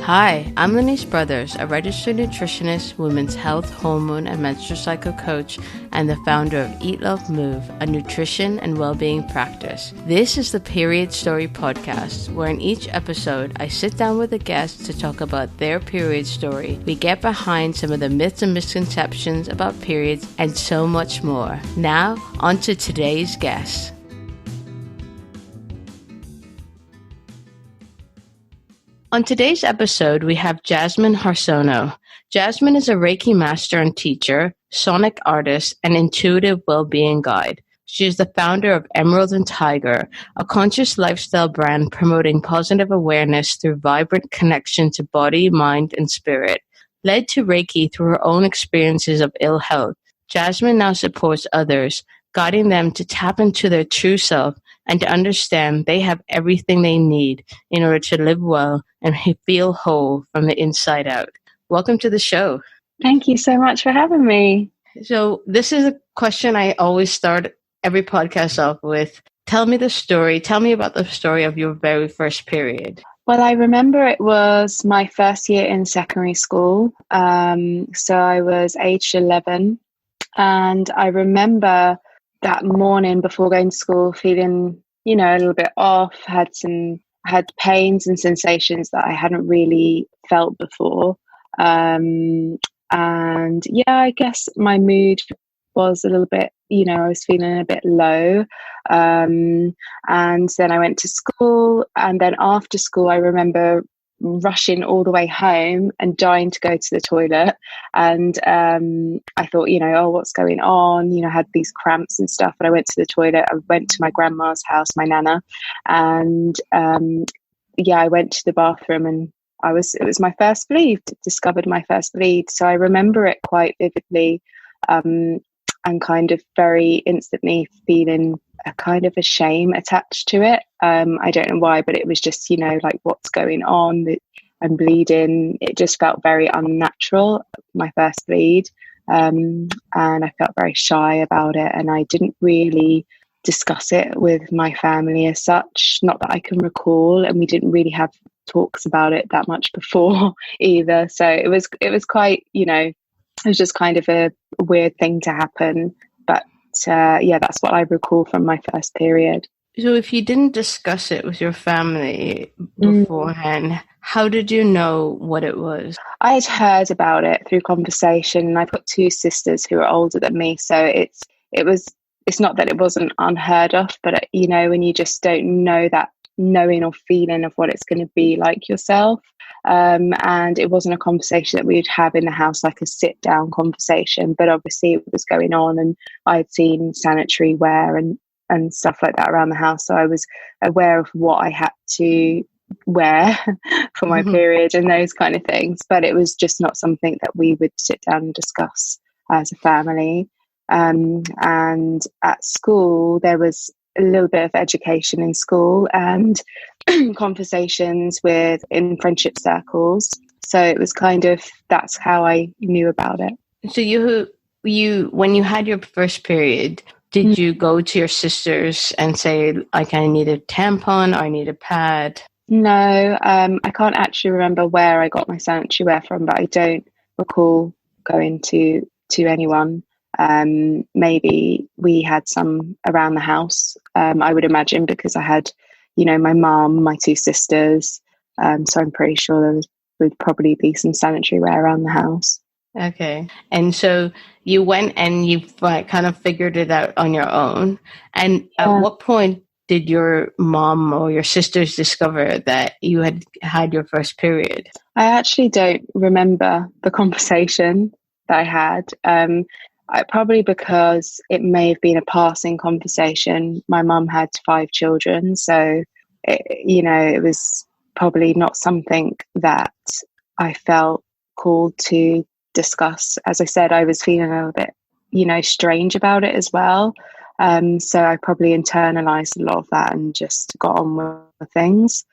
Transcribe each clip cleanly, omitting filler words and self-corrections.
Hi, I'm Lenise Brothers, a registered nutritionist, women's health, hormone, and menstrual cycle coach, and the founder of Eat, Love, Move, a nutrition and well-being practice. This is the Period Story Podcast, where in each episode, I sit down with a guest to talk about their period story. We get behind some of the myths and misconceptions about periods and so much more. Now, on to today's guest. On today's episode, we have Jasmin Harsono. Jasmin is a Reiki master and teacher, sonic artist, and intuitive well-being guide. She is the founder of Emerald and Tiger, a conscious lifestyle brand promoting positive awareness through vibrant connection to body, mind, and spirit. Led to Reiki through her own experiences of ill health, Jasmin now supports others, guiding them to tap into their true self and to understand they have everything they need in order to live well and feel whole from the inside out. Welcome to the show. Thank you so much for having me. So this is a question I always start every podcast off with. Tell me about the story of your very first period. Well, I remember it was my first year in secondary school. So I was aged 11, and I remember that morning before going to school feeling, a little bit off, had pains and sensations that I hadn't really felt before. And yeah, I guess my mood was a little bit, I was feeling a bit low. And then I went to school, and then after school, I remember rushing all the way home and dying to go to the toilet. And I thought, what's going on? I had these cramps and stuff, and I went to the toilet. I went to my grandma's house, my nana, and I went to the bathroom, and it was my first bleed, discovered my first bleed. So I remember it quite vividly, and kind of very instantly feeling a kind of a shame attached to it. I don't know why, but it was just, like, what's going on? I'm bleeding. It just felt very unnatural, my first bleed. And I felt very shy about it. And I didn't really discuss it with my family as such, not that I can recall. And we didn't really have talks about it that much before either. So it was quite, it was just kind of a weird thing to happen. But that's what I recall from my first period. So if you didn't discuss it with your family beforehand, how did you know what it was? I had heard about it through conversation, and I've got two sisters who are older than me. So it's not that it wasn't unheard of, but when you just don't know that knowing or feeling of what it's going to be like yourself. And it wasn't a conversation that we'd have in the house, like a sit down conversation, but obviously it was going on, and I'd seen sanitary wear and stuff like that around the house. So I was aware of what I had to wear for my period and those kind of things, but it was just not something that we would sit down and discuss as a family. And at school, there was a little bit of education in school and conversations in friendship circles. So it was kind of, that's how I knew about it. So you when you had your first period, did you go to your sisters and say, like, I need a tampon or I need a pad? No, I can't actually remember where I got my sanitary wear from, but I don't recall going to anyone. Maybe we had some around the house, I would imagine, because I had, my mum, my two sisters. So I'm pretty sure there would probably be some sanitary wear around the house. Okay. And so you went and you kind of figured it out on your own. And at what point did your mom or your sisters discover that you had your first period? I actually don't remember the conversation that I had. Probably because it may have been a passing conversation. My mum had 5 children, so it was probably not something that I felt called to discuss. As I said, I was feeling a little bit, strange about it as well. So I probably internalized a lot of that and just got on with things.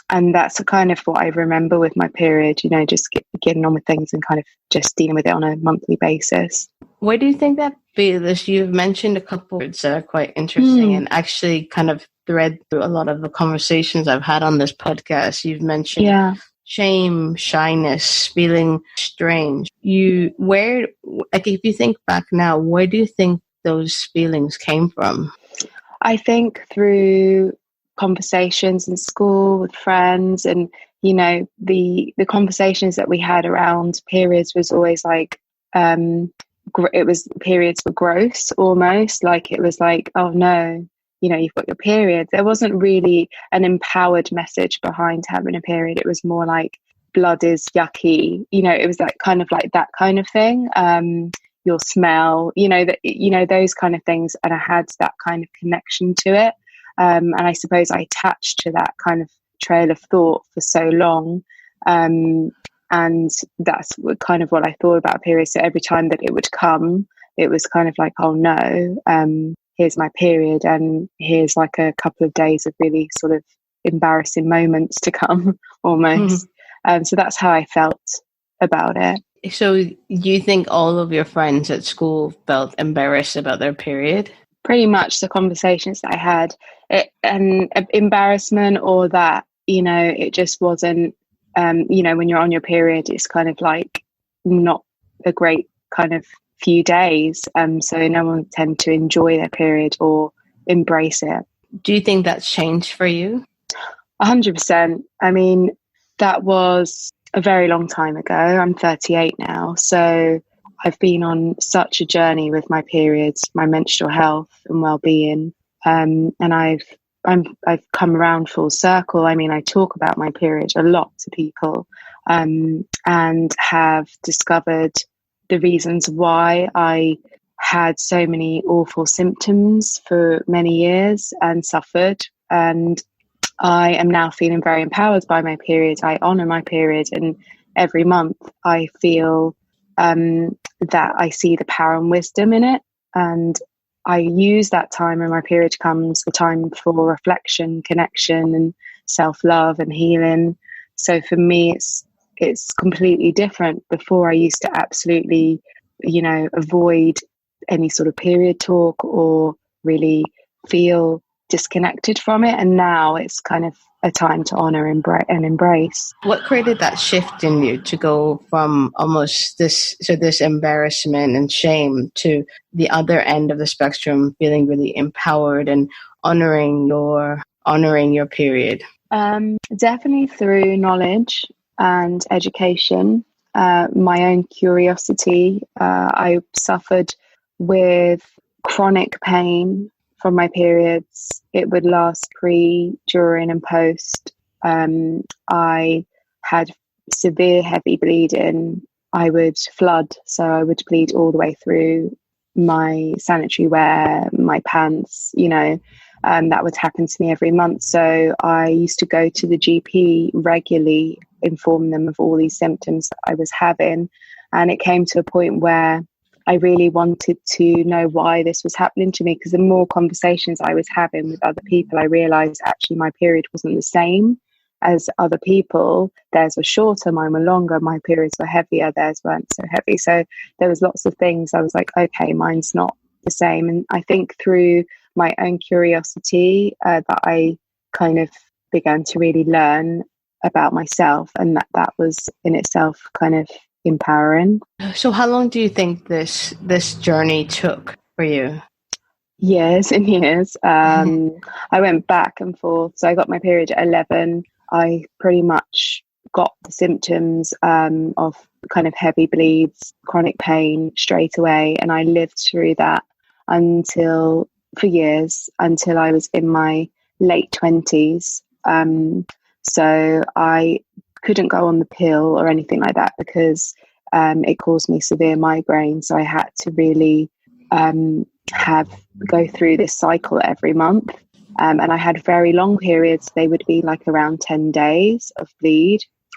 And that's kind of what I remember with my period, just getting on with things and kind of just dealing with it on a monthly basis. Where do you think that Because you've mentioned a couple words that are quite interesting and actually kind of thread through a lot of the conversations I've had on this podcast. You've mentioned shame, shyness, feeling strange. Like if you think back now, where do you think those feelings came from? I think through conversations in school with friends, and you know, the conversations that we had around periods was always like, it was, periods were gross, almost like it was like, oh no, you know, you've got your period. There wasn't really an empowered message behind having a period. It was more like blood is yucky, you know, it was that kind of thing. Your smell, you know, that, you know, those kind of things, and I had that kind of connection to it, and I suppose I attached to that kind of trail of thought for so long, and that's kind of what I thought about periods. So every time that it would come, it was kind of like, oh no, here's my period, and here's like a couple of days of really sort of embarrassing moments to come, almost. So that's how I felt about it. So you think all of your friends at school felt embarrassed about their period? Pretty much the conversations that I had, and embarrassment, or that, you know, it just wasn't, you know, when you're on your period, it's kind of like not a great kind of few days. So no one tend to enjoy their period or embrace it. Do you think that's changed for you? 100%. I mean, that was a very long time ago. I'm 38 now. So I've been on such a journey with my periods, my menstrual health and well-being. And I've come around full circle. I mean, I talk about my period a lot to people, and have discovered the reasons why I had so many awful symptoms for many years and suffered. And I am now feeling very empowered by my period. I honour my period, and every month I feel that I see the power and wisdom in it. And I use that time when my period comes, the time for reflection, connection, and self-love and healing. So for me, it's completely different. Before, I used to absolutely, you know, avoid any sort of period talk or really feel disconnected from it, and now it's kind of a time to honor and embrace. What created that shift in you to go from almost this embarrassment and shame to the other end of the spectrum, feeling really empowered and honoring your period? Definitely through knowledge and education, my own curiosity. I suffered with chronic pain from my periods. It would last pre, during, and post. I had severe heavy bleeding. I would flood, so I would bleed all the way through my sanitary wear, my pants, you know. That would happen to me every month. So I used to go to the GP regularly, inform them of all these symptoms that I was having. And it came to a point where I really wanted to know why this was happening to me, because the more conversations I was having with other people, I realized actually my period wasn't the same as other people. Theirs were shorter, mine were longer, my periods were heavier, theirs weren't so heavy. So there was lots of things I was like, okay, mine's not the same. And I think through my own curiosity that I kind of began to really learn about myself, and that was in itself kind of empowering. So how long do you think this journey took for you? Years and years. I went back and forth. So I got my period at 11. I pretty much got the symptoms of kind of heavy bleeds, chronic pain straight away, and I lived through that for years, until I was in my late 20s. So I couldn't go on the pill or anything like that, because it caused me severe migraine. So I had to really go through this cycle every month. And I had very long periods. They would be like around 10 days of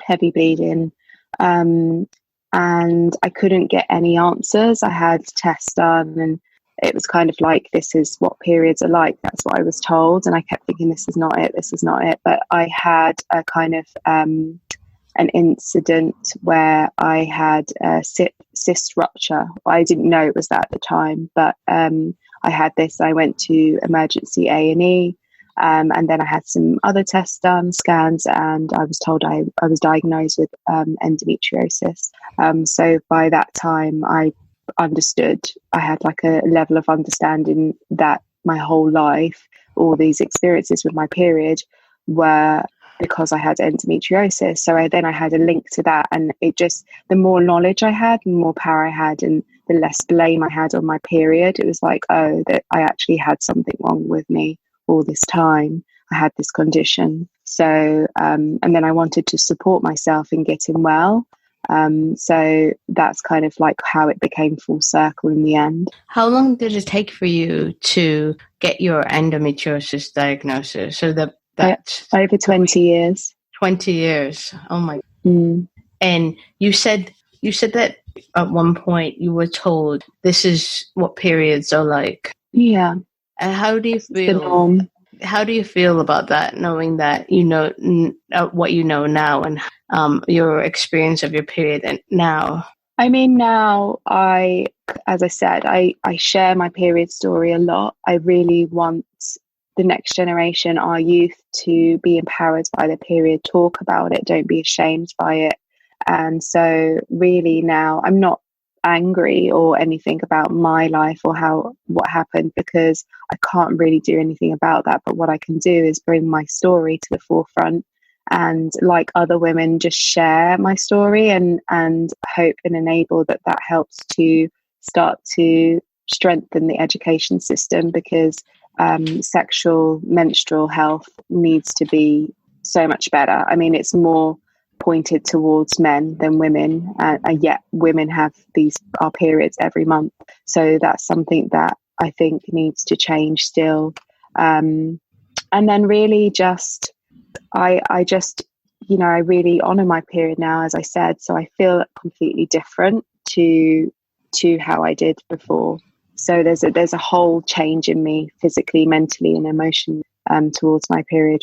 heavy bleeding. And I couldn't get any answers. I had tests done, and it was kind of like, this is what periods are like. That's what I was told. And I kept thinking, this is not it. But I had a kind of an incident where I had a cyst rupture. I didn't know it was that at the time, but I had this. I went to emergency A&E, and then I had some other tests done, scans, and I was told I was diagnosed with endometriosis. So by that time, I understood. I had like a level of understanding that my whole life, all these experiences with my period were because I had endometriosis. So I had a link to that, and it just, the more knowledge I had, the more power I had, and the less blame I had on my period. It was like, oh, that I actually had something wrong with me all this time. I had this condition. So, and then I wanted to support myself in getting well. So that's kind of like how it became full circle in the end. How long did it take for you to get your endometriosis diagnosis? So that's over 20 years. 20 years. Oh my. Mm. And you said that at one point you were told this is what periods are like. Yeah. And how do you feel? The norm. How do you feel about that, knowing that you know what you know now, and your experience of your period and now? I mean, now as I said, I share my period story a lot. I really want the next generation, our youth, to be empowered by their period. Talk about it. Don't be ashamed by it. And so really now I'm not angry or anything about my life or what happened, because I can't really do anything about that. But what I can do is bring my story to the forefront, and like other women, just share my story and hope and enable that helps to start to strengthen the education system, because sexual menstrual health needs to be so much better. I mean, it's more pointed towards men than women, and yet women have our periods every month. So that's something that I think needs to change still. And then really just I just, I really honor my period now, as I said. So I feel completely different to how I did before. So there's a whole change in me, physically, mentally, and emotionally, towards my period,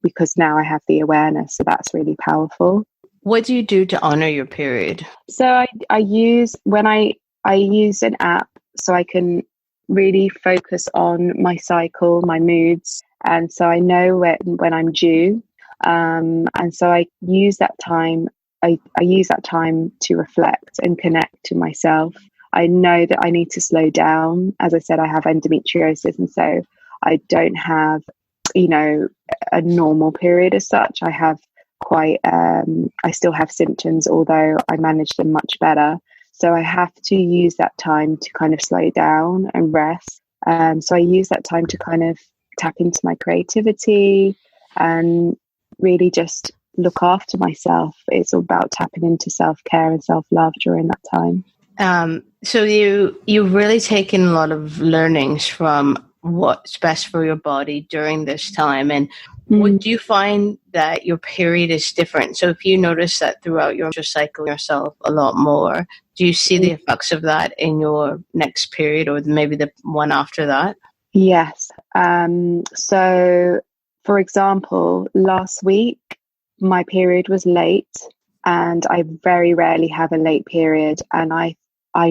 because now I have the awareness. So that's really powerful. What do you do to honor your period? So I use an app, so I can really focus on my cycle, my moods. And so I know when I'm due. And so I use that time. I use that time to reflect and connect to myself. I know that I need to slow down. As I said, I have endometriosis, and so I don't have, a normal period as such. I have I still have symptoms, although I manage them much better. So I have to use that time to kind of slow down and rest. So I use that time to kind of tap into my creativity and really just look after myself. It's all about tapping into self-care and self-love during that time. So you've really taken a lot of learnings from what's best for your body during this time. And would you find that your period is different? So if you notice that throughout your cycle yourself a lot more, do you see the effects of that in your next period, or maybe the one after that? Yes. So for example, last week, my period was late, and I very rarely have a late period. And I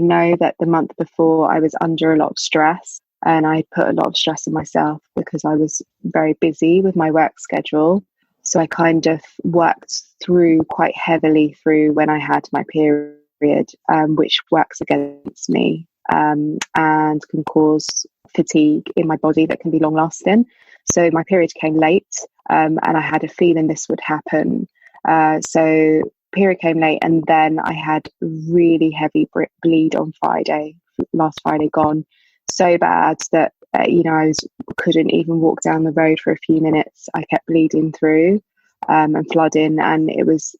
know that the month before I was under a lot of stress, and I put a lot of stress on myself because I was very busy with my work schedule. So I kind of worked through quite heavily through when I had my period, which works against me, and can cause fatigue in my body that can be long lasting. So my period came late, and I had a feeling this would happen. So period came late, and then I had really heavy bleed on last Friday gone, so bad that I couldn't even walk down the road for a few minutes. I kept bleeding through and flooding, and it was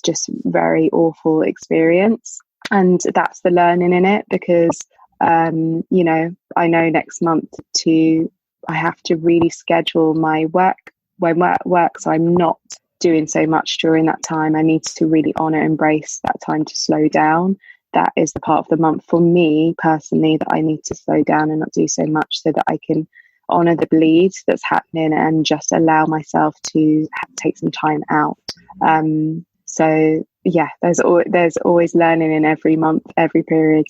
just very awful experience. And that's the learning in it, because I know next month I have to really schedule my work so I'm not doing so much during that time. I need to really embrace that time to slow down. That is the part of the month for me personally that I need to slow down and not do so much, so that I can honor the bleed that's happening and just allow myself to take some time out. So yeah, there's always learning in every month, every period.